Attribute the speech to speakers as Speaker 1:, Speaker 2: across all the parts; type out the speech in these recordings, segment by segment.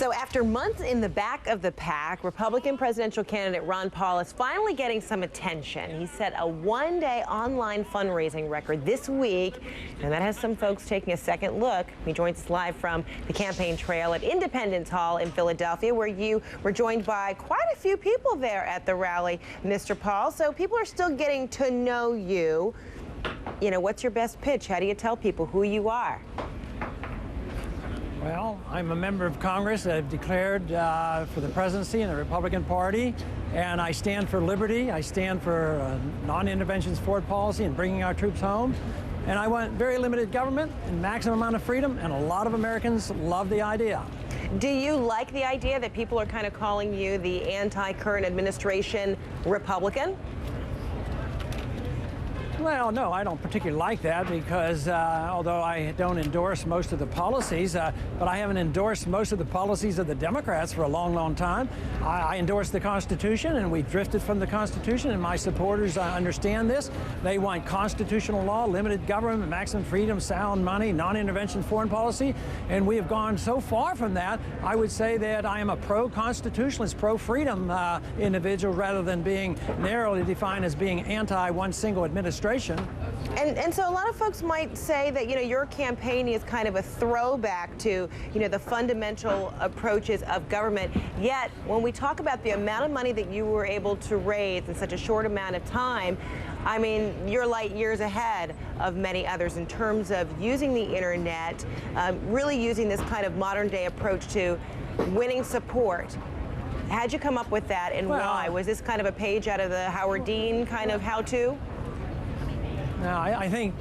Speaker 1: So after months in the back of the pack, Republican presidential candidate Ron Paul is finally getting some attention. He set a one-day online fundraising record this week, and that has some folks taking a second look. He joins us live from the campaign trail at Independence Hall in Philadelphia, where you were joined by quite a few people there at the rally, Mr. Paul. So people are still getting to know you. You know, what's your best pitch? How do you tell people who you are?
Speaker 2: Well, I'm a member of Congress. I've declared for the presidency in the Republican Party, and I stand for liberty. I stand for non-interventionist foreign policy and bringing our troops home. And I want very limited government and maximum amount of freedom, and a lot of Americans love the idea.
Speaker 1: Do you like the idea that people are kind of calling you the anti-current administration Republican?
Speaker 2: Well, no, I don't particularly like that because although I don't endorse most of the policies, but I haven't endorsed most of the policies of the Democrats for a long, long time. I endorse the Constitution, and we've drifted from the Constitution, and my supporters understand this. They want constitutional law, limited government, maximum freedom, sound money, non-intervention foreign policy, and we have gone so far from that. I would say that I am a pro-constitutionalist, pro-freedom individual rather than being narrowly defined as being anti-one single administration.
Speaker 1: And so a lot of folks might say that, you know, your campaign is kind of a throwback to, you know, the fundamental approaches of government. Yet, when we talk about the amount of money that you were able to raise in such a short amount of time, I mean, you're light years ahead of many others in terms of using the internet, really using this kind of modern day approach to winning support. How'd you come up with that, and why? Was this kind of a page out of the Howard Dean kind of how-to?
Speaker 2: No, I think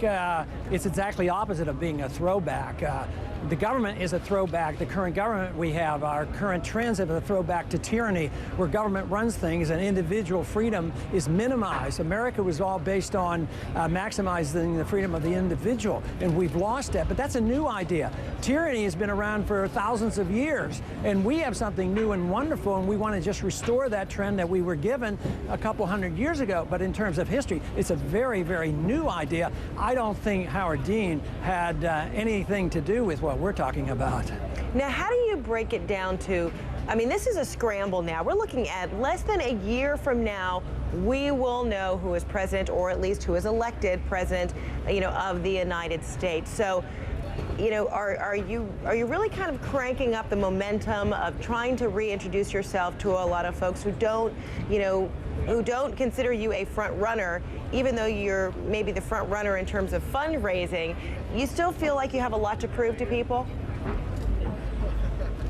Speaker 2: it's exactly opposite of being a throwback. The government is a throwback. The current government we have, our current trends have a throwback to tyranny, where government runs things and individual freedom is minimized. America was all based on maximizing the freedom of the individual, and we've lost that. But that's a new idea. Tyranny has been around for thousands of years, and we have something new and wonderful, and we want to just restore that trend that we were given a couple hundred years ago. But in terms of history, it's a very, very new idea. I don't think Howard Dean had anything to do with what we're talking about.
Speaker 1: Now, how do you break it down to, I mean, this is a scramble now. We're looking at less than a year from now, we will know who is president, or at least who is elected president, you know, of the United States. So, you know, are you really kind of cranking up the momentum of trying to reintroduce yourself to a lot of folks who don't, you know, who don't consider you a front runner, even though you're maybe the front runner in terms of fundraising? You still feel like you have a lot to prove to people?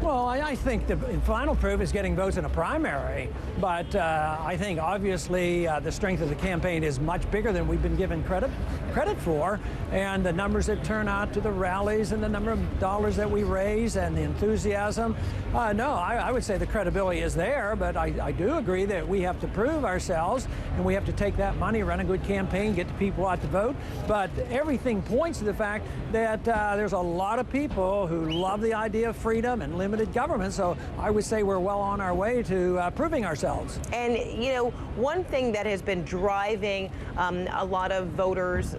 Speaker 2: Well, I think the final proof is getting votes in a primary, but I think obviously the strength of the campaign is much bigger than we've been given credit for, and the numbers that turn out to the rallies and the number of dollars that we raise and the enthusiasm. No, I would say the credibility is there, but I do agree that we have to prove ourselves, and we have to take that money, run a good campaign, get the people out to vote. But everything points to the fact that there's a lot of people who love the idea of freedom and limited government, so I would say we're well on our way to proving ourselves.
Speaker 1: And, you know, one thing that has been driving a lot of voters'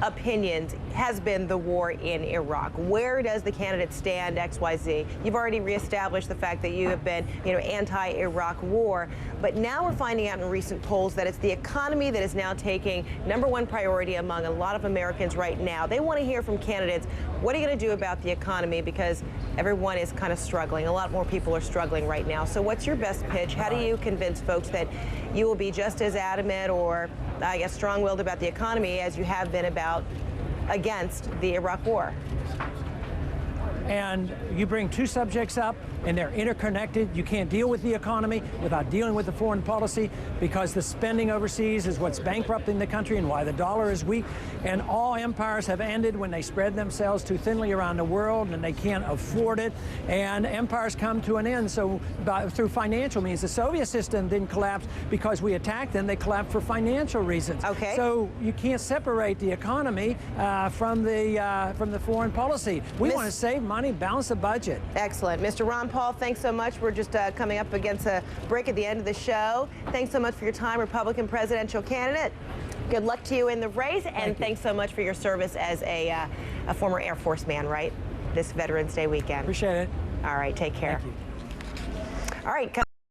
Speaker 1: opinions has been the war in Iraq. Where does the candidate stand, XYZ? You've already reestablished the fact that you have been, you know, anti-Iraq war, but now we're finding out in recent polls that it's the economy that is now taking #1 priority among a lot of Americans right now. They want to hear from candidates, what are you going to do about the economy? Because everyone is kind of struggling. A lot more people are struggling right now. So what's your best pitch? How do you convince folks that you will be just as adamant, or I guess strong-willed about the economy as you have been about against the Iraq war?
Speaker 2: And you bring two subjects up, and they're interconnected. You can't deal with the economy without dealing with the foreign policy, because the spending overseas is what's bankrupting the country and why the dollar is weak. And all empires have ended when they spread themselves too thinly around the world, and they can't afford it. And empires come to an end through financial means. The Soviet system didn't collapse because we attacked them. They collapsed for financial reasons.
Speaker 1: Okay.
Speaker 2: So you can't separate the economy from the foreign policy. We want to save money, balance the budget.
Speaker 1: Excellent. Mr. Ron Paul, thanks so much. We're just coming up against a break at the end of the show. Thanks so much for your time, Republican presidential candidate. Good luck to you in the race, and thanks so much for your service as a former Air Force man, right? This Veterans Day weekend.
Speaker 2: Appreciate it.
Speaker 1: All right, take care.
Speaker 2: Thank you.
Speaker 1: All right.